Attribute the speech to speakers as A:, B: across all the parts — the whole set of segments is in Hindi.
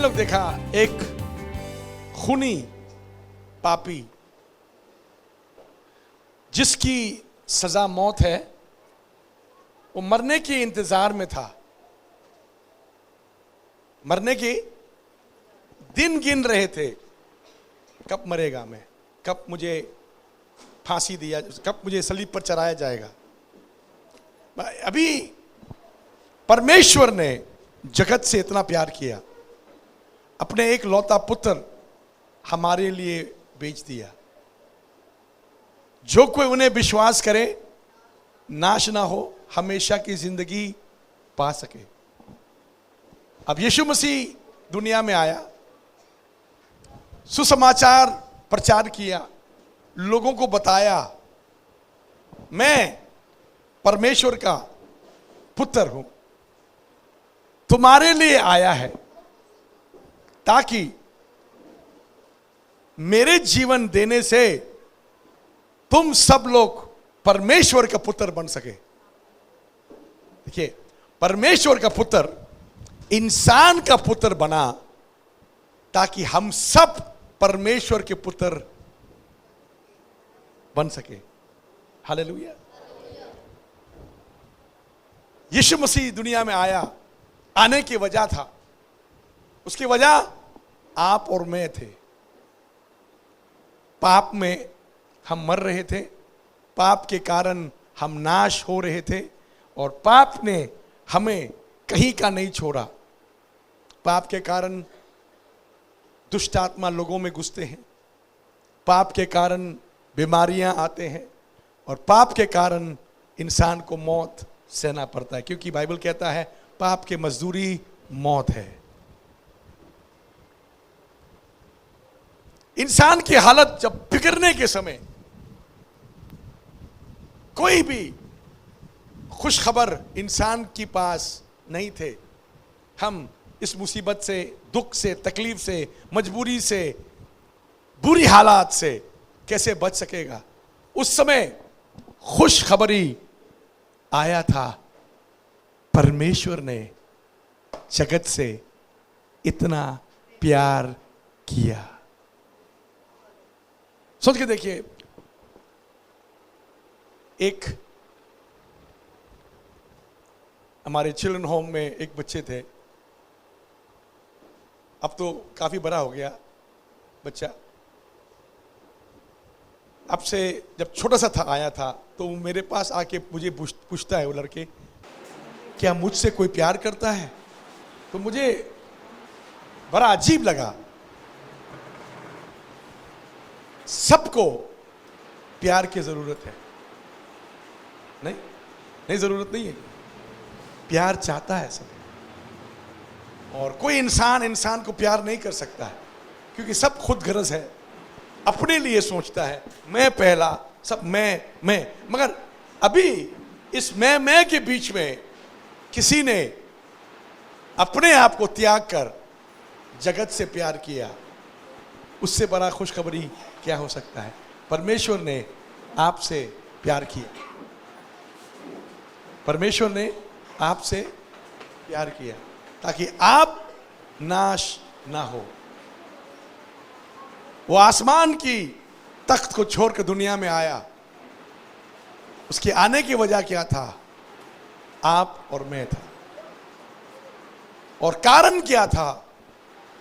A: लोग देखा एक खूनी पापी जिसकी सजा मौत है, वो मरने के इंतजार में था, मरने के दिन गिन रहे थे, कब मरेगा मैं, कब मुझे फांसी दिया, कब मुझे सलीब पर चढ़ाया जाएगा। अभी परमेश्वर ने जगत से इतना प्यार किया, अपने एक लौता पुत्र हमारे लिए बेच दिया, जो कोई उन्हें विश्वास करे नाश ना हो, हमेशा की जिंदगी पा सके। अब यीशु मसीह दुनिया में आया, सुसमाचार प्रचार किया, लोगों को बताया मैं परमेश्वर का पुत्र हूं, तुम्हारे लिए आया है ताकि मेरे जीवन देने से तुम सब लोग परमेश्वर का पुत्र बन सके। देखिए, परमेश्वर का पुत्र इंसान का पुत्र बना ताकि हम सब परमेश्वर के पुत्र बन सके। हालेलुया। यीशु मसीह दुनिया में आया, आने की वजह था, उसकी वजह आप और मैं थे। पाप में हम मर रहे थे, पाप के कारण हम नाश हो रहे थे, और पाप ने हमें कहीं का नहीं छोड़ा। पाप के कारण दुष्ट आत्मा लोगों में घुसते हैं, पाप के कारण बीमारियां आते हैं, और पाप के कारण इंसान को मौत सहना पड़ता है, क्योंकि बाइबल कहता है पाप के मजदूरी मौत है। इंसान की हालत जब बिगड़ने के समय कोई भी खुशखबर इंसान के पास नहीं थे। हम इस मुसीबत से, दुख से, तकलीफ से, मजबूरी से, बुरी हालात से कैसे बच सकेगा। उस समय खुशखबरी आया था, परमेश्वर ने जगत से इतना प्यार किया। सोच के देखिए, एक हमारे चिल्ड्रन होम में एक बच्चे थे, अब तो काफी बड़ा हो गया बच्चा। अब से जब छोटा सा था, आया था, तो मेरे पास आके मुझे पूछता है वो लड़के, क्या मुझसे कोई प्यार करता है? तो मुझे बड़ा अजीब लगा। सबको प्यार की जरूरत है, नहीं नहीं जरूरत नहीं है, प्यार चाहता है सब, और कोई इंसान को प्यार नहीं कर सकता है, क्योंकि सब खुद गर्ज है, अपने लिए सोचता है, मैं पहला, सब मैं। मगर अभी इस मैं के बीच में किसी ने अपने आप को त्याग कर जगत से प्यार किया, उससे बड़ा खुशखबरी क्या हो सकता है। परमेश्वर ने आपसे प्यार किया, परमेश्वर ने आपसे प्यार किया ताकि आप नाश ना हो। वो आसमान की तख्त को छोड़कर दुनिया में आया, उसके आने की वजह क्या था? आप और मैं था। और कारण क्या था?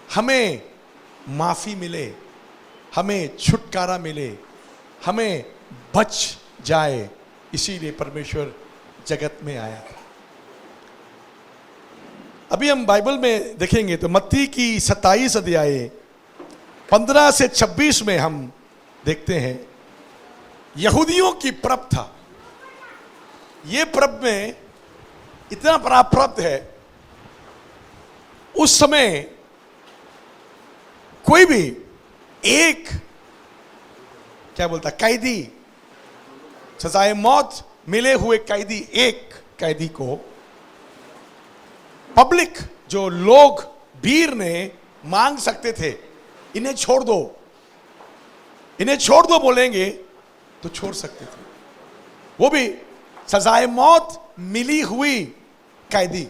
A: हमें माफी मिले, हमें छुटकारा मिले, हमें बच जाए, इसीलिए परमेश्वर जगत में आया। अभी हम बाइबल में देखेंगे तो मत्ती की 27 अध्याय 15 से 26 में हम देखते हैं, यहूदियों की पर्व था। ये पर्व में इतना बड़ा पर्व है, उस समय कोई भी एक क्या बोलता कैदी, सजाए मौत मिले हुए कैदी, एक कैदी को पब्लिक, जो लोग भीड़ ने मांग सकते थे, इन्हें छोड़ दो, इन्हें छोड़ दो बोलेंगे तो छोड़ सकते थे। वो भी सजाए मौत मिली हुई कैदी।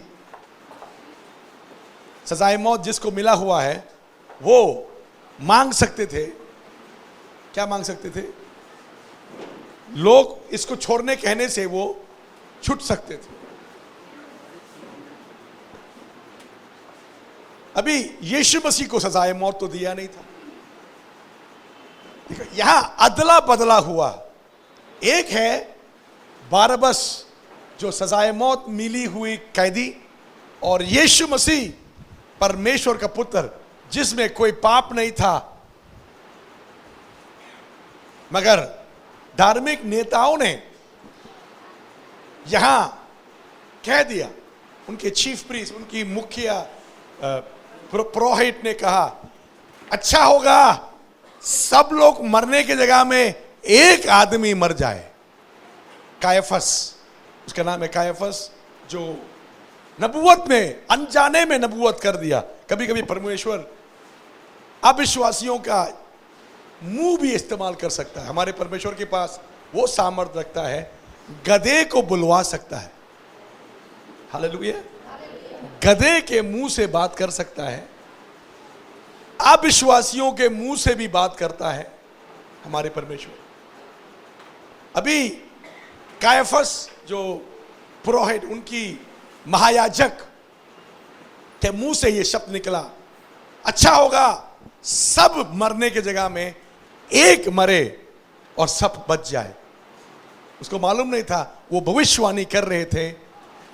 A: सजाए मौत जिसको मिला हुआ है वो मांग सकते थे। क्या मांग सकते थे? लोग इसको छोड़ने कहने से वो छूट सकते थे। अभी यीशु मसीह को सजाए मौत तो दिया नहीं था। यहां अदला बदला हुआ। एक है बारबस जो सजाए मौत मिली हुई कैदी, और यीशु मसीह परमेश्वर का पुत्र जिसमें कोई पाप नहीं था, मगर धार्मिक नेताओं ने यहां कह दिया, उनके चीफ प्रीस्ट, उनकी मुखिया पुरोहित ने कहा अच्छा होगा सब लोग मरने की जगह में एक आदमी मर जाए। कायफस, उसका नाम है कायफस, जो नबूवत में अनजाने में नबूवत कर दिया। कभी कभी परमेश्वर अविश्वासियों का मुंह भी इस्तेमाल कर सकता है। हमारे परमेश्वर के पास वो सामर्थ्य रखता है, गधे को बुलवा सकता है। हालेलुया। गधे के मुंह से बात कर सकता है, अविश्वासियों के मुंह से भी बात करता है हमारे परमेश्वर। अभी कायफस जो पुरोहित, उनकी महायाजक के मुंह से ये शब्द निकला, अच्छा होगा सब मरने की जगह में एक मरे और सब बच जाए। उसको मालूम नहीं था, वो भविष्यवाणी कर रहे थे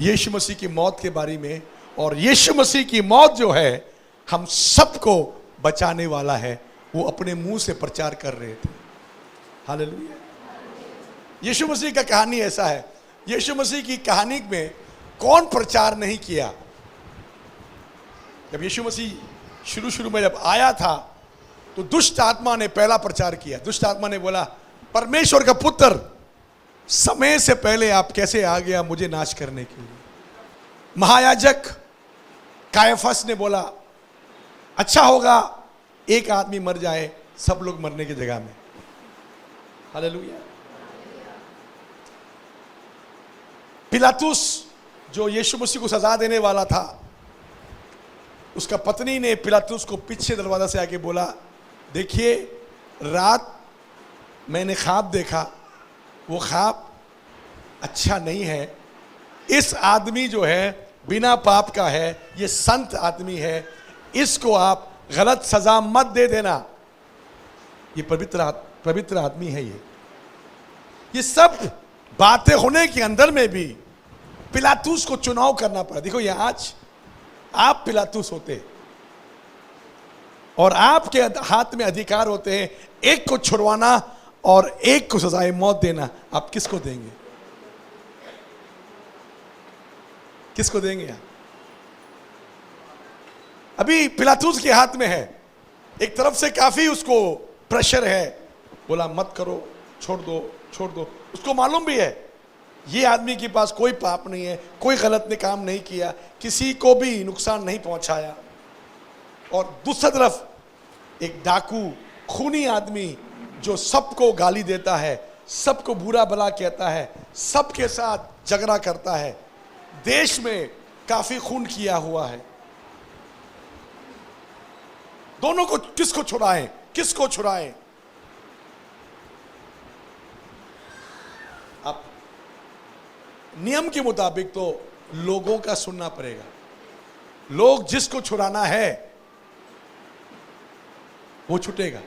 A: यीशु मसीह की मौत के बारे में, और यीशु मसीह की मौत जो है हम सबको बचाने वाला है, वो अपने मुंह से प्रचार कर रहे थे। हालेलुया। यीशु मसीह का कहानी ऐसा है। यीशु मसीह की कहानी में कौन प्रचार नहीं किया? जब यीशु मसीह शुरू में जब आया था तो दुष्ट आत्मा ने पहला प्रचार किया। दुष्ट आत्मा ने बोला, परमेश्वर का पुत्र समय से पहले आप कैसे आ गया मुझे नाश करने के लिए? महायाजक कायफस ने बोला, अच्छा होगा एक आदमी मर जाए सब लोग मरने की जगह में। हालेलुया। पिलातुस जो यीशु मसीह को सजा देने वाला था, उसका पत्नी ने पिलातुस को पीछे दरवाजा से आके बोला, देखिए रात मैंने ख्वाब देखा, वो ख्वाब अच्छा नहीं है। इस आदमी जो है बिना पाप का है, ये संत आदमी है, इसको आप गलत सजा मत दे देना। ये पवित्र आदमी है। ये सब बातें होने के अंदर में भी पिलातुस को चुनाव करना पड़ा। देखो, ये आज आप पिलातुस होते और आपके हाथ में अधिकार होते हैं एक को छुड़वाना और एक को सजाए मौत देना। आप किसको देंगे? किसको देंगे आप? अभी पिलातुस के हाथ में है। एक तरफ से काफी उसको प्रेशर है, बोला मत करो, छोड़ दो। उसको मालूम भी है ये आदमी के पास कोई पाप नहीं है, कोई गलत ने काम नहीं किया, किसी को भी नुकसान नहीं पहुंचाया। और दूसरी तरफ एक डाकू, खूनी आदमी जो सबको गाली देता है, सबको बुरा भला कहता है, सबके साथ झगड़ा करता है, देश में काफी खून किया हुआ है। दोनों को किसको छुड़ाएं? अब नियम के मुताबिक तो लोगों का सुनना पड़ेगा। लोग जिसको छुड़ाना है वो छूटेगा,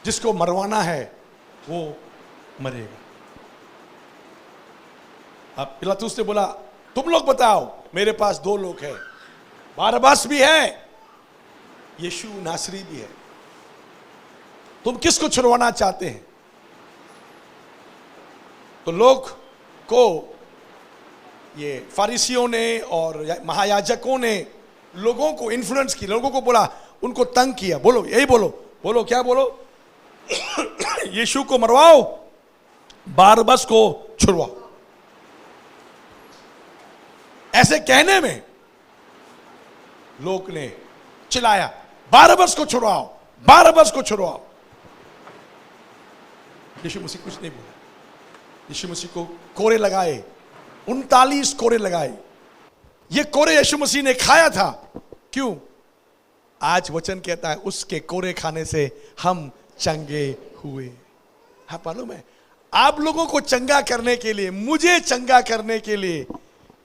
A: जिसको मरवाना है वो मरेगा। अब पिलातुस ने बोला, तुम लोग बताओ, मेरे पास दो लोग हैं, बारबास भी है, यीशु नासरी भी है, तुम किसको छुड़वाना चाहते हैं? तो लोग को ये फारिसियों ने और महायाजकों ने लोगों को इन्फ्लुएंस किया, लोगों को बोला, उनको तंग किया। बोलो, यही बोलो, क्या बोलो? यीशु को मरवाओ, बारबस को छुड़वाओ। ऐसे कहने में लोग ने चिल्लाया, बारबस को छुड़वाओ। यीशु मसीह कुछ नहीं बोला। यीशु मसीह को कोरे लगाए, 39 कोरे लगाए। ये कोरे यीशु मसीह ने खाया था क्यों? आज वचन कहता है उसके कोरे खाने से हम चंगे हुए। हाँ, मालूम है, आप लोगों को चंगा करने के लिए, मुझे चंगा करने के लिए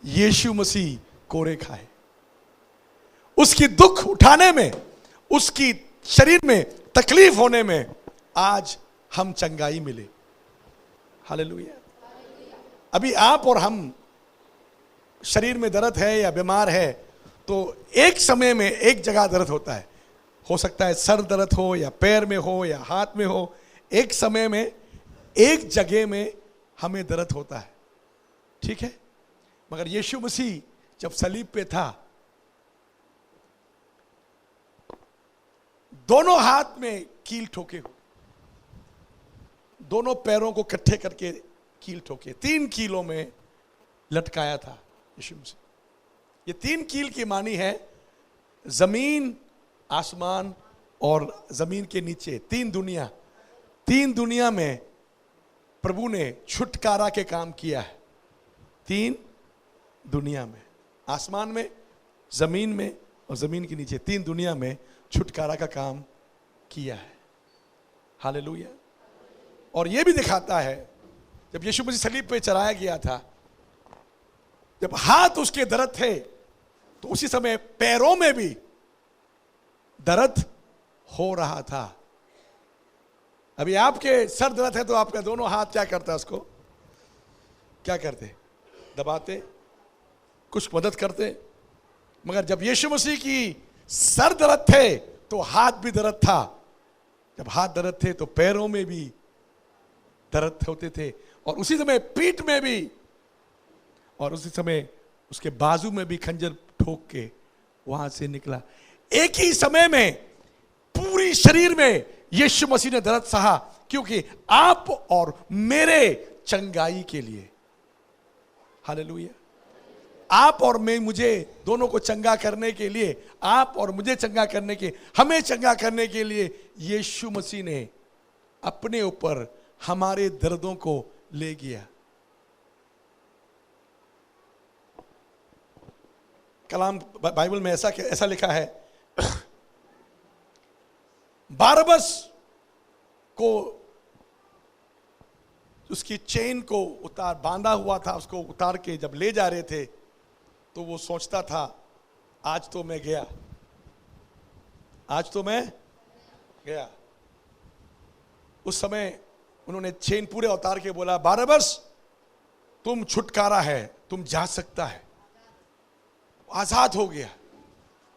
A: यीशु मसीह कोरे खाए। उसकी दुख उठाने में, उसकी शरीर में तकलीफ होने में आज हम चंगाई मिले। हालेलुया। अभी आप और हम शरीर में दर्द है या बीमार है तो एक समय में एक जगह दर्द होता है। हो सकता है सर दर्द हो या पैर में हो या हाथ में हो, एक समय में एक जगह में हमें दर्द होता है, ठीक है। मगर यीशु मसीह जब सलीब पे था, दोनों हाथ में कील ठोके हुए, दोनों पैरों को इकट्ठे करके कील ठोके, 3 कीलों में लटकाया था यीशु मसीह। ये 3 कील की मानी है जमीन, आसमान और जमीन के नीचे 3 दुनिया। 3 दुनिया में प्रभु ने छुटकारा के काम किया है। 3 दुनिया में, आसमान में, जमीन में और जमीन के नीचे 3 दुनिया में छुटकारा का काम किया है। हालेलुया। और यह भी दिखाता है जब यीशु मसीह सलीब पे चढ़ाया गया था, जब हाथ उसके दर्द थे तो उसी समय पैरों में भी दर्द हो रहा था। अभी आपके सर दर्द है तो आपका दोनों हाथ क्या करता है, उसको क्या करते? दबाते, कुछ मदद करते। मगर जब यीशु मसीह की सर दर्द थे तो हाथ भी दर्द था। जब हाथ दर्द थे तो पैरों में भी दर्द होते थे, और उसी समय पीठ में भी, और उसी समय उसके बाजू में भी खंजर ठोक के वहां से निकला। एक ही समय में पूरी शरीर में यीशु मसीह ने दर्द सहा, क्योंकि आप और मेरे चंगाई के लिए। हालेलुया। आप और मैं, मुझे दोनों को चंगा करने के लिए, आप और मुझे चंगा करने के, हमें चंगा करने के लिए यीशु मसीह ने अपने ऊपर हमारे दर्दों को ले गया। कलाम बाइबल में ऐसा लिखा है, बारबस को उसकी चेन को बांधा हुआ था, उसको उतार के जब ले जा रहे थे तो वो सोचता था आज तो मैं गया, आज तो मैं गया। उस समय उन्होंने चेन पूरे उतार के बोला, बारबस तुम छुटकारा है, तुम जा सकता है। आजाद हो गया।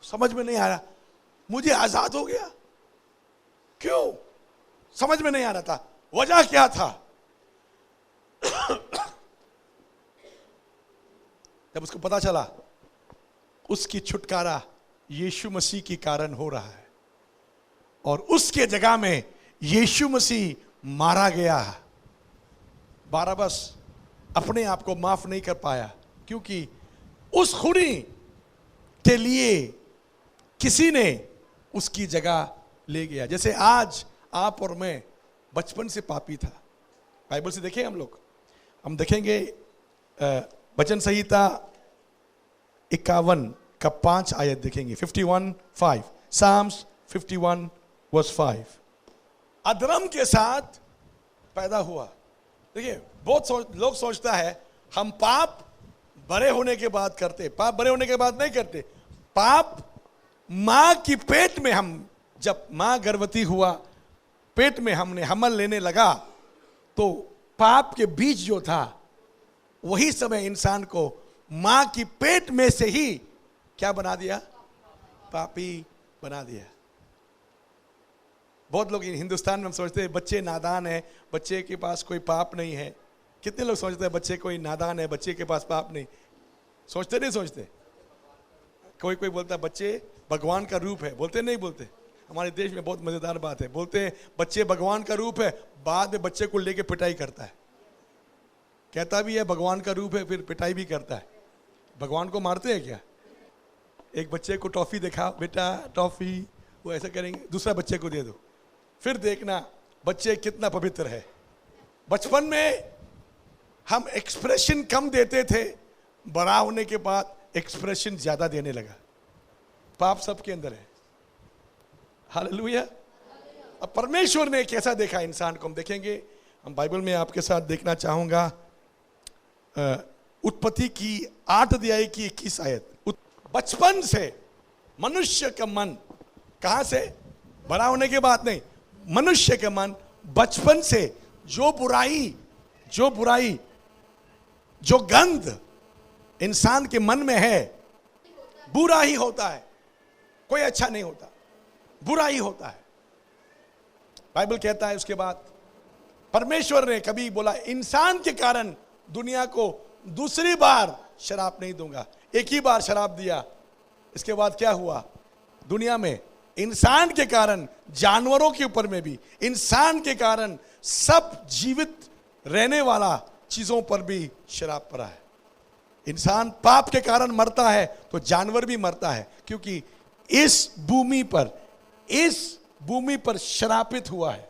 A: समझ में नहीं आ रहा, मुझे आजाद हो गया क्यों? समझ में नहीं आ रहा था, वजह क्या था? जब उसको पता चला उसकी छुटकारा यीशु मसीह के कारण हो रहा है, और उसके जगह में यीशु मसीह मारा गया। बारबस अपने आप को माफ नहीं कर पाया, क्योंकि उस खूनी के लिए किसी ने उसकी जगह ले गया। जैसे आज आप और मैं बचपन से पापी था। बाइबल से देखें हम देखेंगे वचन संहिता 51 का 5 आयत देखेंगे। 51:5, साम्स 51:5। अधर्म के साथ पैदा हुआ। देखिए, बहुत लोग सोचता है हम पाप बड़े होने के बाद करते, पाप बड़े होने के बाद नहीं करते। पाप मां की पेट में, हम जब मां गर्भवती हुआ, पेट में हमने हमल लेने लगा, तो पाप के बीज जो था वही समय इंसान को मां की पेट में से ही क्या बना दिया? पापी बना दिया। बहुत लोग हिंदुस्तान में हम सोचते हैं बच्चे नादान है, बच्चे के पास कोई पाप नहीं है। कितने लोग सोचते हैं बच्चे कोई नादान है, बच्चे के पास पाप नहीं? सोचते नहीं सोचते? कोई बोलता है बच्चे भगवान का रूप है, बोलते नहीं बोलते? हमारे देश में बहुत मजेदार बात है, बोलते हैं बच्चे भगवान का रूप है, बाद में बच्चे को लेके पिटाई करता है। कहता भी है भगवान का रूप है, फिर पिटाई भी करता है। भगवान को मारते हैं क्या? एक बच्चे को टॉफी दिखा, बेटा टॉफी, वो ऐसा करेंगे, दूसरा बच्चे को दे दो, फिर देखना बच्चे कितना पवित्र है। बचपन में हम एक्सप्रेशन कम देते थे, बड़ा होने के बाद एक्सप्रेशन ज्यादा देने लगा। पाप सबके अंदर है। हालेलुया। अब परमेश्वर ने कैसा देखा इंसान को हम देखेंगे। हम बाइबल में आपके साथ देखना चाहूंगा उत्पत्ति की 8 अध्याय की 21 आयत। बचपन से मनुष्य का मन, कहां से? बड़ा होने के बाद नहीं, मनुष्य का मन बचपन से जो बुराई जो गंध इंसान के मन में है, बुरा ही होता है, कोई अच्छा नहीं होता, बुरा ही होता है। बाइबल कहता है उसके बाद परमेश्वर ने कभी बोला इंसान के कारण दुनिया को दूसरी बार शराब नहीं दूंगा। एक ही बार शराब दिया, इसके बाद क्या हुआ? दुनिया में इंसान के कारण, जानवरों के ऊपर में भी, इंसान के कारण सब जीवित रहने वाला चीजों पर भी शराब पड़ा है। इंसान पाप के कारण मरता है तो जानवर भी मरता है, क्योंकि इस भूमि पर श्रापित हुआ है।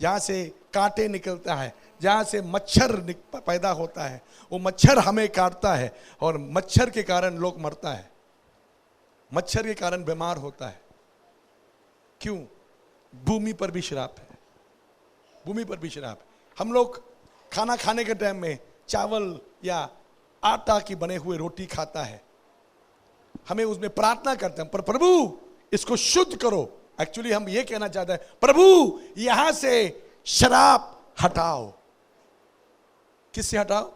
A: जहां से कांटे निकलता है, जहां से मच्छर पैदा होता है, वो मच्छर हमें काटता है और मच्छर के कारण लोग मरता है, मच्छर के कारण बीमार होता है। क्यों? भूमि पर भी श्राप है, भूमि पर भी श्राप है। हम लोग खाना खाने के टाइम में चावल या आटा की बने हुए रोटी खाता है, हमें उसमें प्रार्थना करते हैं, पर प्रभु इसको शुद्ध करो। एक्चुअली हम ये कहना चाहते हैं, प्रभु यहां से शराब हटाओ। किससे हटाओ?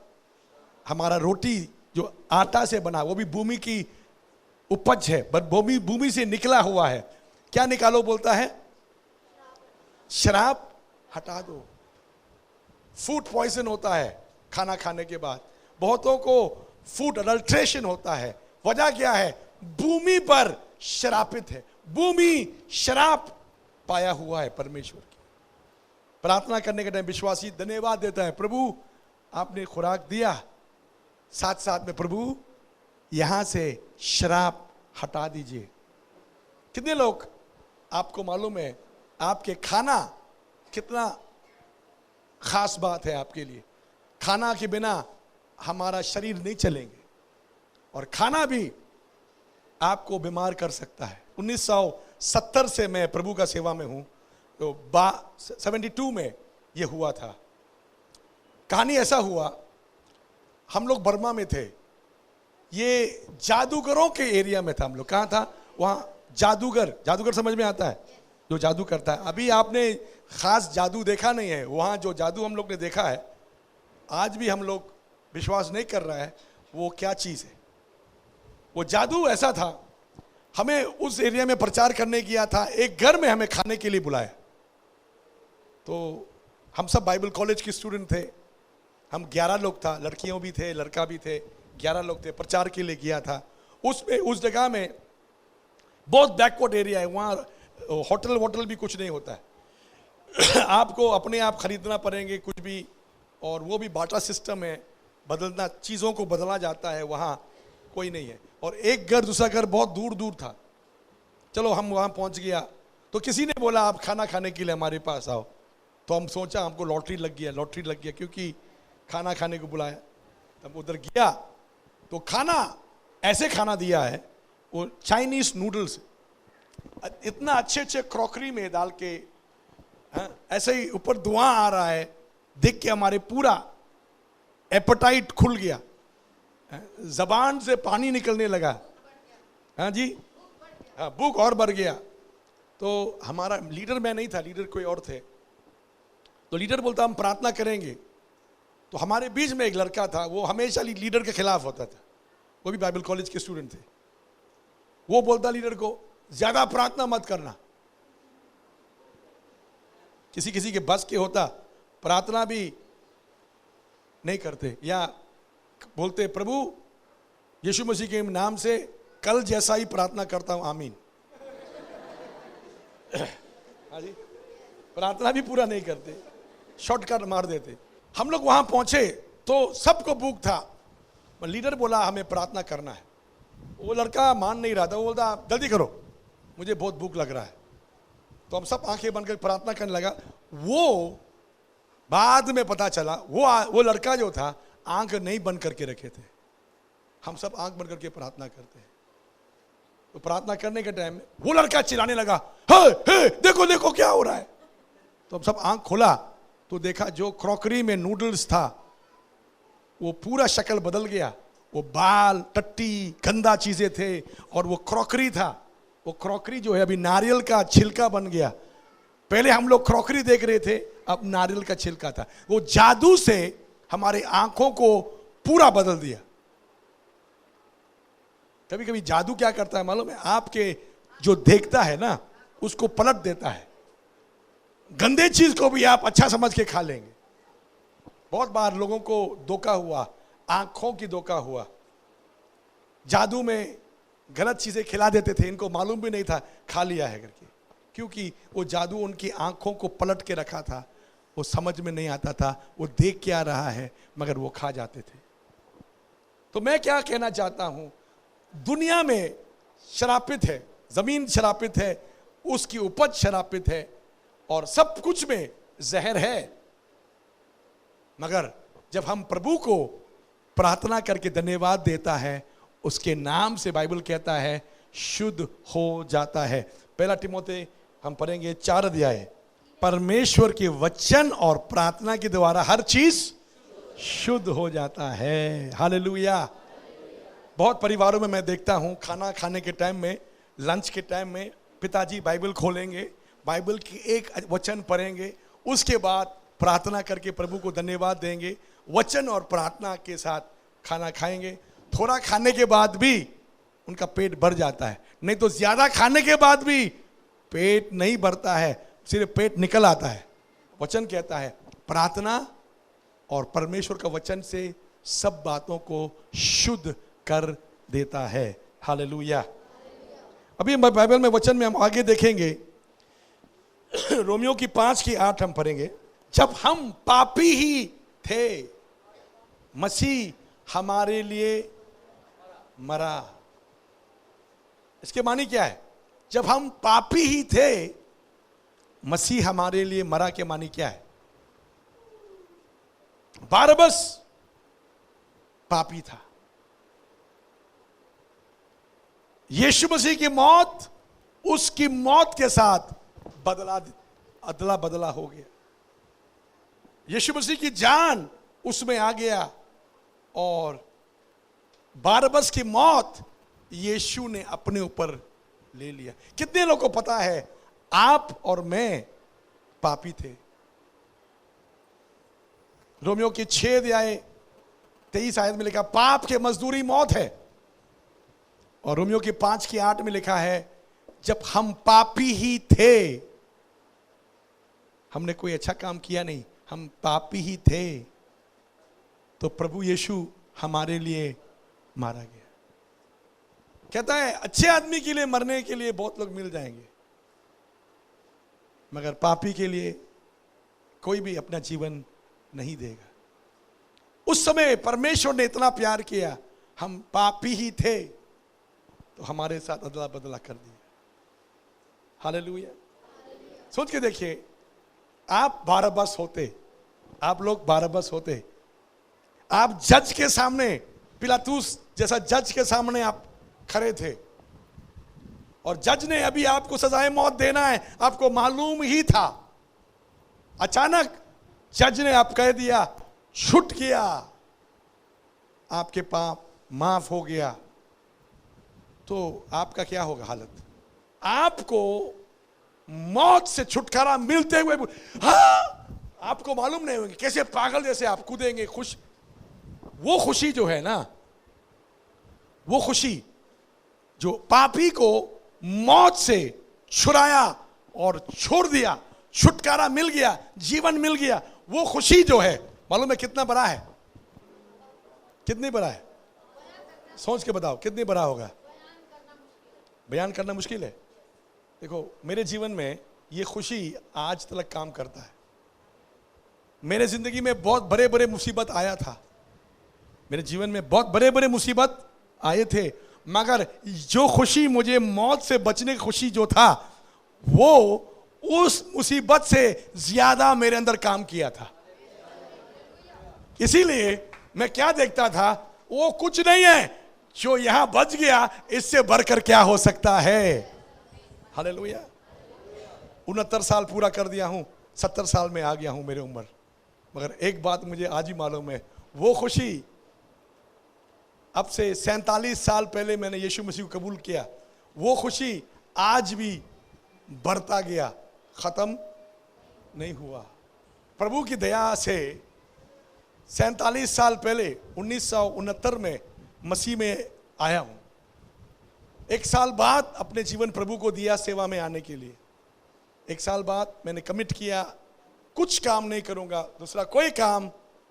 A: हमारा रोटी जो आटा से बना, वो भी भूमि की उपज है, बट भूमि से निकला हुआ है। क्या निकालो बोलता है? शराब हटा दो। फूड पॉइजन होता है खाना खाने के बाद, बहुतों को फूड अडल्ट्रेशन होता है। वजह क्या है? भूमि पर शरापित है, भूमि शराब पाया हुआ है। परमेश्वर की प्रार्थना करने के टाइम विश्वासी धन्यवाद देता है, प्रभु आपने खुराक दिया, साथ साथ में प्रभु यहां से शराब हटा दीजिए। कितने लोग, आपको मालूम है आपके खाना कितना खास बात है आपके लिए? खाना के बिना हमारा शरीर नहीं चलेंगे, और खाना भी आपको बीमार कर सकता है। 1970 से मैं प्रभु का सेवा में हूं, तो 72 में यह हुआ था। कहानी ऐसा हुआ, हम लोग बर्मा में थे, ये जादूगरों के एरिया में था हम लोग। कहाँ था? वहाँ जादूगर समझ में आता है? जो जादू करता है। अभी आपने खास जादू देखा नहीं है वहाँ, जो जादू हम लोग ने देखा है आज भी हम लोग विश्वास नहीं कर रहा है वो क्या चीज़ है। वो जादू ऐसा था, हमें उस एरिया में प्रचार करने किया था, एक घर में हमें खाने के लिए बुलाया। तो हम सब बाइबल कॉलेज के स्टूडेंट थे, हम 11 लोग था, लड़कियों भी थे लड़का भी थे, 11 लोग थे। प्रचार के लिए किया था। उसमें उस जगह में बहुत बैकवर्ड एरिया है, वहाँ होटल भी कुछ नहीं होता है आपको अपने आप खरीदना पड़ेंगे कुछ भी, और वो भी बाटा सिस्टम है, बदलना, चीज़ों को बदला जाता है, वहाँ कोई नहीं है। और एक घर दूसरा घर बहुत दूर दूर था। चलो हम वहाँ पहुँच गया, तो किसी ने बोला आप खाना खाने के लिए हमारे पास आओ। तो हम सोचा हमको लॉटरी लग गया क्योंकि खाना खाने को बुलाया। तब उधर गया तो खाना ऐसे खाना दिया है, वो चाइनीज नूडल्स इतना अच्छे क्रॉकरी में डाल के, ऐसे ही ऊपर धुआं आ रहा है, देख के हमारे पूरा एपेटाइट खुल गया, जबान से पानी निकलने लगा। हाँ जी, हाँ, भूख और बढ़ गया। तो हमारा लीडर मैं नहीं था, लीडर कोई और थे। तो लीडर बोलता हम प्रार्थना करेंगे। तो हमारे बीच में एक लड़का था, वो हमेशा लीडर के खिलाफ होता था, वो भी बाइबल कॉलेज के स्टूडेंट थे। वो बोलता लीडर को ज्यादा प्रार्थना मत करना। किसी के बस के होता, प्रार्थना भी नहीं करते, या बोलते प्रभु यीशु मसीह के नाम से कल जैसा ही प्रार्थना करता हूं, आमीन। हाँ जी, प्रार्थना भी पूरा नहीं करते, शॉर्टकट मार देते। हम लोग वहां पहुंचे तो सबको भूख था, लीडर बोला हमें प्रार्थना करना है। वो लड़का मान नहीं रहा था, वो बोलता जल्दी करो मुझे बहुत भूख लग रहा है। तो हम सब आंखें बंद कर प्रार्थना करने लगा। वो बाद में पता चला वो लड़का जो था आंख नहीं बंद करके रखे थे। हम सब आंख बंद करके प्रार्थना करते हैं। तो प्रार्थना करने के टाइम में वो लड़का चिल्लाने लगा, हे देखो देखो क्या हो रहा है। तो अब सब आंख खोला तो देखा जो क्रॉकरी में नूडल्स था वो पूरा शक्ल बदल गया। वो बाल, टट्टी, गंदा चीजें थे और वो क्रॉकरी था। वो क्रॉकरी जो है अभी नारियल का छिलका बन गया। पहले हम लोग क्रॉकरी देख रहे थे, अब नारियल का छिलका था। वो जादू से हमारे आंखों को पूरा बदल दिया। कभी कभी जादू क्या करता है मालूम है? आपके जो देखता है ना उसको पलट देता है। गंदे चीज को भी आप अच्छा समझ के खा लेंगे। बहुत बार लोगों को धोखा हुआ, आंखों की धोखा हुआ। जादू में गलत चीजें खिला देते थे, इनको मालूम भी नहीं था खा लिया है करके, क्योंकि वो जादू उनकी आंखों को पलट के रखा था। वो समझ में नहीं आता था वो देख क्या रहा है, मगर वो खा जाते थे। तो मैं क्या कहना चाहता हूं, दुनिया में शरापित है, जमीन शरापित है, उसकी उपज शरापित है और सब कुछ में जहर है। मगर जब हम प्रभु को प्रार्थना करके धन्यवाद देता है, उसके नाम से बाइबल कहता है शुद्ध हो जाता है। पहला तिमोथी हम पढ़ेंगे 4 अध्याय। परमेश्वर के वचन और प्रार्थना के द्वारा हर चीज शुद्ध हो जाता है। हालेलुया। बहुत परिवारों में मैं देखता हूं खाना खाने के टाइम में, लंच के टाइम में पिताजी बाइबल खोलेंगे, बाइबल की एक वचन पढ़ेंगे, उसके बाद प्रार्थना करके प्रभु को धन्यवाद देंगे, वचन और प्रार्थना के साथ खाना खाएंगे। थोड़ा खाने के बाद भी उनका पेट भर जाता है, नहीं तो ज्यादा खाने के बाद भी पेट नहीं भरता है, सिर्फ पेट निकल आता है। वचन कहता है प्रार्थना और परमेश्वर का वचन से सब बातों को शुद्ध कर देता है। हालेलुया। अभी बाइबल में वचन में हम आगे देखेंगे, रोमियो की 5:8 हम पढ़ेंगे। जब हम पापी ही थे मसीह हमारे लिए मरा। इसके मानी क्या है? जब हम पापी ही थे मसीह हमारे लिए मरा के मानी क्या है? बारबस पापी था, यीशु मसीह की मौत उसकी मौत के साथ अदला बदला हो गया। यीशु मसीह की जान उसमें आ गया और बारबस की मौत यीशु ने अपने ऊपर ले लिया। कितने लोगों को पता है आप और मैं पापी थे? रोमियो की 6 अध्याय 23 आयत में लिखा पाप के मजदूरी मौत है, और रोमियो की 5:8 में लिखा है जब हम पापी ही थे, हमने कोई अच्छा काम किया नहीं, हम पापी ही थे, तो प्रभु यीशु हमारे लिए मारा गया। कहता है अच्छे आदमी के लिए मरने के लिए बहुत लोग मिल जाएंगे, मगर पापी के लिए कोई भी अपना जीवन नहीं देगा। उस समय परमेश्वर ने इतना प्यार किया, हम पापी ही थे तो हमारे साथ अदला बदला कर दिया। हालेलुया। सोच के देखिए, आप बारबस होते, आप लोग बारबस होते, आप जज के सामने, पिलातुस जैसा जज के सामने आप खड़े थे और जज ने अभी आपको सजाए मौत देना है, आपको मालूम ही था, अचानक जज ने आप कह दिया छूट गया, आपके पाप माफ हो गया, तो आपका क्या होगा हालत? आपको मौत से छुटकारा मिलते हुए हाँ, आपको मालूम नहीं होगा कैसे पागल जैसे आप कूदेंगे। खुश, वो खुशी जो है ना, वो खुशी जो पापी को मौत से छुड़ाया और छोड़ दिया, छुटकारा मिल गया, जीवन मिल गया, वो खुशी जो है मालूम है कितना बड़ा है? कितनी बड़ा है? सोच के बताओ कितनी बड़ा होगा? बयान करना मुश्किल है। देखो मेरे जीवन में ये खुशी आज तक काम करता है। मेरे जिंदगी में बहुत बड़े बड़े मुसीबत आया था, मेरे जीवन में बहुत बड़े बड़े मुसीबत आए थे, मगर जो खुशी मुझे मौत से बचने की खुशी जो था, वो उस मुसीबत से ज्यादा मेरे अंदर काम किया था। इसीलिए मैं क्या देखता था, वो कुछ नहीं है, जो यहां बच गया, इससे बढ़कर क्या हो सकता है? हालेलुया। 69 साल पूरा कर दिया हूं, 70 साल में आ गया हूं मेरी उम्र, मगर एक बात मुझे आज ही मालूम है, वो खुशी अब से 47 साल पहले मैंने यीशु मसीह को कबूल किया, वो खुशी आज भी बढ़ता गया, खत्म नहीं हुआ। प्रभु की दया से 47 साल पहले 1969 में मसीह में आया हूं। 1 साल बाद अपने जीवन प्रभु को दिया सेवा में आने के लिए। 1 साल बाद मैंने कमिट किया, कुछ काम नहीं करूंगा, दूसरा कोई काम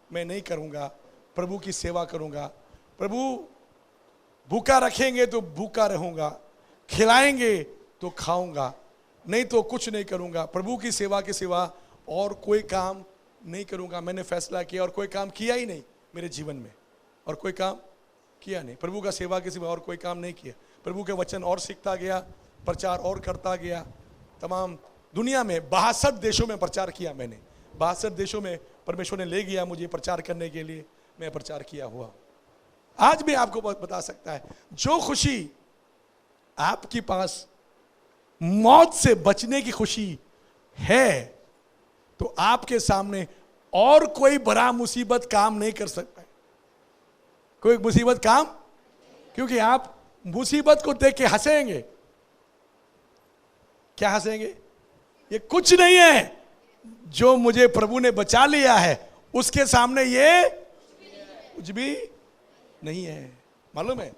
A: मैं नहीं करूंगा, प्रभु की सेवा करूंगा। प्रभु भूखा रखेंगे तो भूखा रहूंगा, खिलाएंगे तो खाऊंगा, नहीं तो कुछ नहीं करूंगा। प्रभु की सेवा के सिवा और कोई काम नहीं करूंगा। मैंने फैसला किया और कोई काम किया ही नहीं मेरे जीवन में, और कोई काम किया नहीं। प्रभु का सेवा के सिवा और कोई काम नहीं किया। प्रभु के वचन और सीखता गया, प्रचार और करता गया। तमाम दुनिया में 62 देशों में प्रचार किया मैंने। 62 देशों में परमेश्वर ने ले गया मुझे प्रचार करने के लिए, मैं प्रचार किया हुआ। आज भी आपको बता सकता है, जो खुशी आपके पास मौत से बचने की खुशी है, तो आपके सामने और कोई बड़ा मुसीबत काम नहीं कर सकता है। कोई मुसीबत काम, क्योंकि आप मुसीबत को देख के हंसेंगे। क्या हंसेंगे? ये कुछ नहीं है, जो मुझे प्रभु ने बचा लिया है उसके सामने ये कुछ भी नहीं है। मालूम है,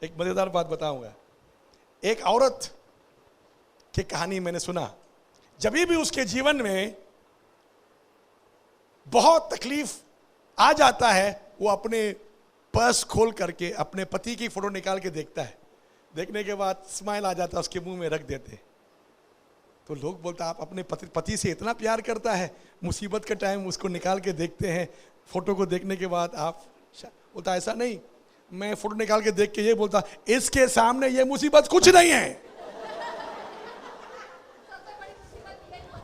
A: एक मजेदार बात बताऊंगा। एक औरत की कहानी मैंने सुना। जब भी उसके जीवन में बहुत तकलीफ आ जाता है, वो अपने पर्स खोल करके अपने पति की फोटो निकाल के देखता है। देखने के बाद स्माइल आ जाता है, उसके मुंह में रख देते। तो लोग बोलता, आप अपने पति से इतना प्यार करता है, मुसीबत के टाइम उसको निकाल के देखते हैं, फोटो को देखने के बाद आप। बोलता ऐसा नहीं, मैं फोटो निकाल के देख के ये बोलता, इसके सामने ये मुसीबत कुछ नहीं है।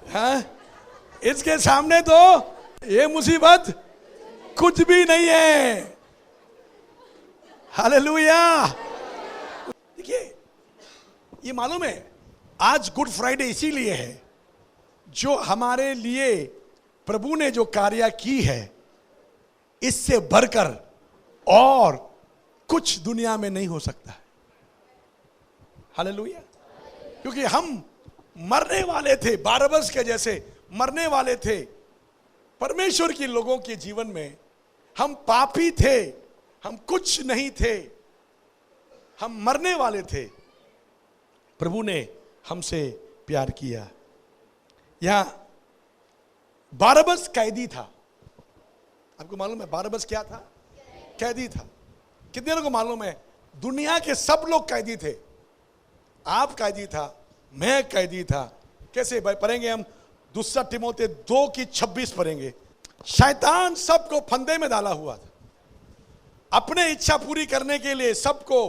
A: हाँ, इसके सामने तो ये मुसीबत कुछ भी नहीं है। हालेलुया। देखिए, ये मालूम है आज गुड फ्राइडे इसीलिए है, जो हमारे लिए प्रभु ने जो कार्य की है, इससे बढ़कर और कुछ दुनिया में नहीं हो सकता है। हालेलुया। क्योंकि हम मरने वाले थे, बारबस के जैसे मरने वाले थे। परमेश्वर के लोगों के जीवन में हम पापी थे, हम कुछ नहीं थे, हम मरने वाले थे। प्रभु ने हमसे प्यार किया। यहां बारबस कैदी था। आपको मालूम है बारबस क्या था? कैदी था। कितने लोगों को मालूम है? दुनिया के सब लोग कैदी थे। आप कैदी था, मैं कैदी था। कैसे भाई? पढ़ेंगे हम दूसरा तिमोथी 2:26 पढ़ेंगे। शैतान सबको फंदे में डाला हुआ था, अपने इच्छा पूरी करने के लिए सबको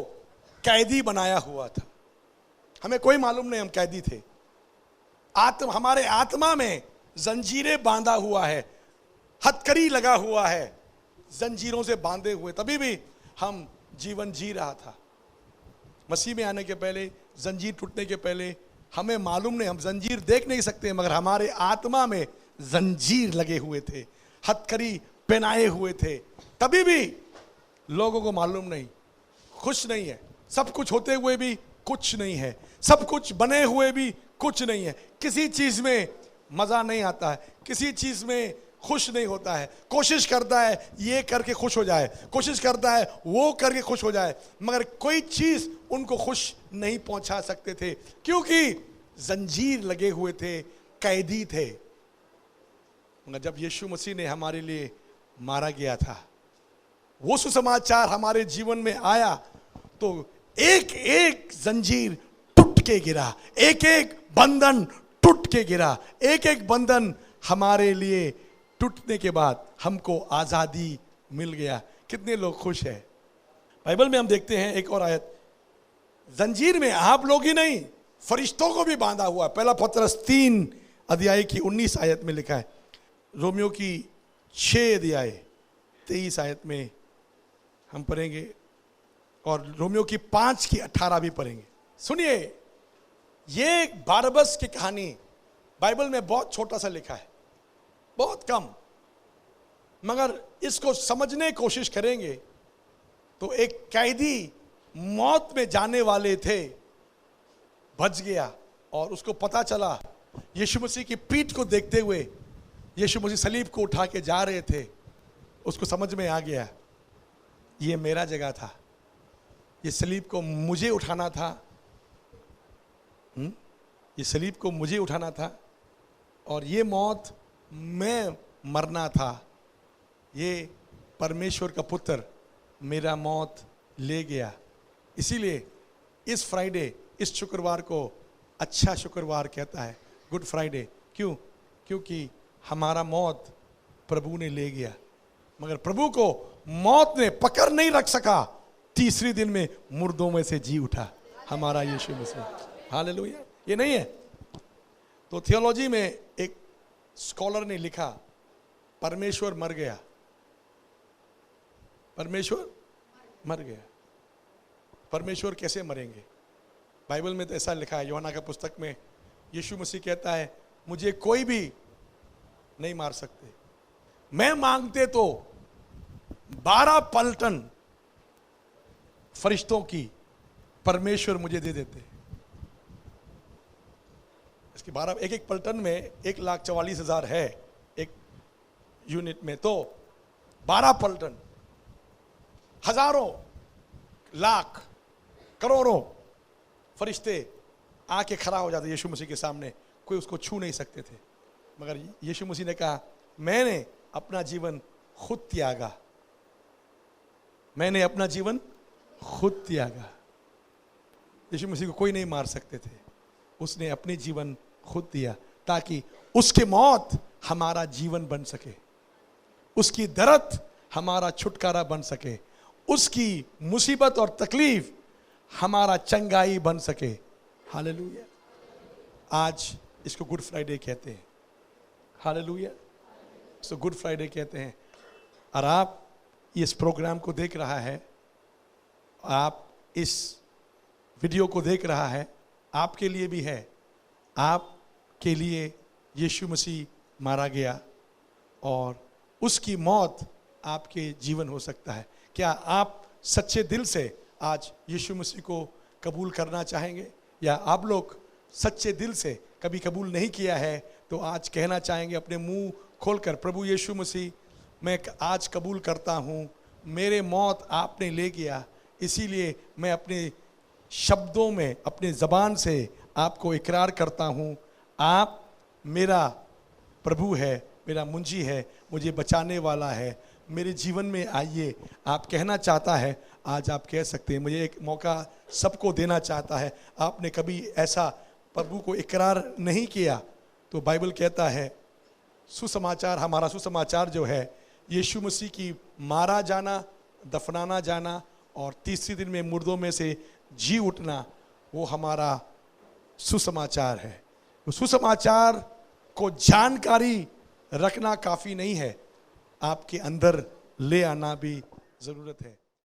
A: कैदी बनाया हुआ था। हमें कोई मालूम नहीं हम कैदी थे। हमारे आत्मा में जंजीरें बांधा हुआ है, हथकड़ी लगा हुआ है, जंजीरों से बांधे हुए, तभी भी हम जीवन जी रहा था। मसीह में आने के पहले, जंजीर टूटने के पहले हमें मालूम नहीं, हम जंजीर देख नहीं सकते, मगर हमारे आत्मा में जंजीर लगे हुए थे, हथकड़ी पहनाए हुए थे, तभी भी लोगों को मालूम नहीं, खुश नहीं है। सब कुछ होते हुए भी कुछ नहीं है, सब कुछ बने हुए भी कुछ नहीं है। किसी चीज में मजा नहीं आता है, किसी चीज में खुश नहीं होता है। कोशिश करता है ये करके खुश हो जाए, कोशिश करता है वो करके खुश हो जाए, मगर कोई चीज उनको खुश नहीं पहुंचा सकते थे, क्योंकि जंजीर लगे हुए थे, कैदी थे। मगर जब यीशु मसीह ने हमारे लिए मारा गया था, वो सुसमाचार हमारे जीवन में आया, तो एक एक जंजीर टूट के गिरा, एक एक बंधन टूट के गिरा, एक एक बंधन हमारे लिए टूटने के बाद हमको आजादी मिल गया। कितने लोग खुश हैं? बाइबल में हम देखते हैं एक और आयत, जंजीर में आप लोग ही नहीं, फरिश्तों को भी बांधा हुआ। पहला पत्रस 3:19 आयत में लिखा है। रोमियो की 6:23 आयत में हम पढ़ेंगे, और रोमियो की 5:18 भी पढ़ेंगे। सुनिए, ये बारबस की कहानी बाइबल में बहुत छोटा सा लिखा है, बहुत कम, मगर इसको समझने की कोशिश करेंगे तो एक कैदी मौत में जाने वाले थे, बच गया और उसको पता चला, यीशु मसीह की पीठ को देखते हुए यीशु मसीह सलीब को उठा के जा रहे थे, उसको समझ में आ गया ये मेरा जगह था, ये सलीब को मुझे उठाना था, ये सलीब को मुझे उठाना था और ये मौत मैं मरना था, ये परमेश्वर का पुत्र मेरा मौत ले गया। इसीलिए इस फ्राइडे, इस शुक्रवार को अच्छा शुक्रवार कहता है, गुड फ्राइडे। क्यों? क्योंकि हमारा मौत प्रभु ने ले गया, मगर प्रभु को मौत ने पकड़ नहीं रख सका, तीसरे दिन में मुर्दों में से जी उठा हमारा यीशु मसीह। हालेलुया। ये नहीं है तो थियोलॉजी में एक स्कॉलर ने लिखा, परमेश्वर मर गया, परमेश्वर मर गया। परमेश्वर कैसे मरेंगे? बाइबल में तो ऐसा लिखा है, यूहन्ना का पुस्तक में यीशु मसीह कहता है, मुझे कोई भी नहीं मार सकते, मैं मांगते तो 12 पलटन फरिश्तों की परमेश्वर मुझे दे देते। इसके 12, एक पलटन में 1,44,000 है एक यूनिट में, तो 12 पलटन, हजारों, लाख, करोड़ों फरिश्ते आके खड़ा हो जाते यीशु मसीह के सामने, कोई उसको छू नहीं सकते थे, मगर यीशु मसीह ने कहा, मैंने अपना जीवन खुद त्यागा, मैंने अपना जीवन खुद त्यागा। यीशु मसीह को कोई नहीं मार सकते थे, उसने अपने जीवन खुद दिया ताकि उसकी मौत हमारा जीवन बन सके, उसकी दर्द हमारा छुटकारा बन सके, उसकी मुसीबत और तकलीफ हमारा चंगाई बन सके। हालेलुया। आज इसको गुड फ्राइडे कहते हैं। हालेलुया। इसको गुड फ्राइडे कहते हैं। और आप इस प्रोग्राम को देख रहा है, आप इस वीडियो को देख रहा है, आपके लिए भी है। आपके लिए यीशु मसीह मारा गया और उसकी मौत आपके जीवन हो सकता है। क्या आप सच्चे दिल से आज यीशु मसीह को कबूल करना चाहेंगे? या आप लोग सच्चे दिल से कभी कबूल नहीं किया है तो आज कहना चाहेंगे अपने मुंह खोलकर, प्रभु यीशु मसीह, मैं आज कबूल करता हूँ, मेरे मौत आपने ले गया, इसीलिए मैं अपने शब्दों में, अपने ज़बान से आपको इकरार करता हूँ, आप मेरा प्रभु है, मेरा मुंजी है, मुझे बचाने वाला है, मेरे जीवन में आइए। आप कहना चाहता है, आज आप कह सकते हैं। मुझे एक मौका सबको देना चाहता है, आपने कभी ऐसा प्रभु को इकरार नहीं किया तो बाइबल कहता है, सुसमाचार, हमारा सुसमाचार जो है यीशु मसीह की मारा जाना, दफनाना जाना और तीसरे दिन में मुर्दों में से जी उठना, वो हमारा सुसमाचार है। सुसमाचार को जानकारी रखना काफ़ी नहीं है, आपके अंदर ले आना भी ज़रूरत है।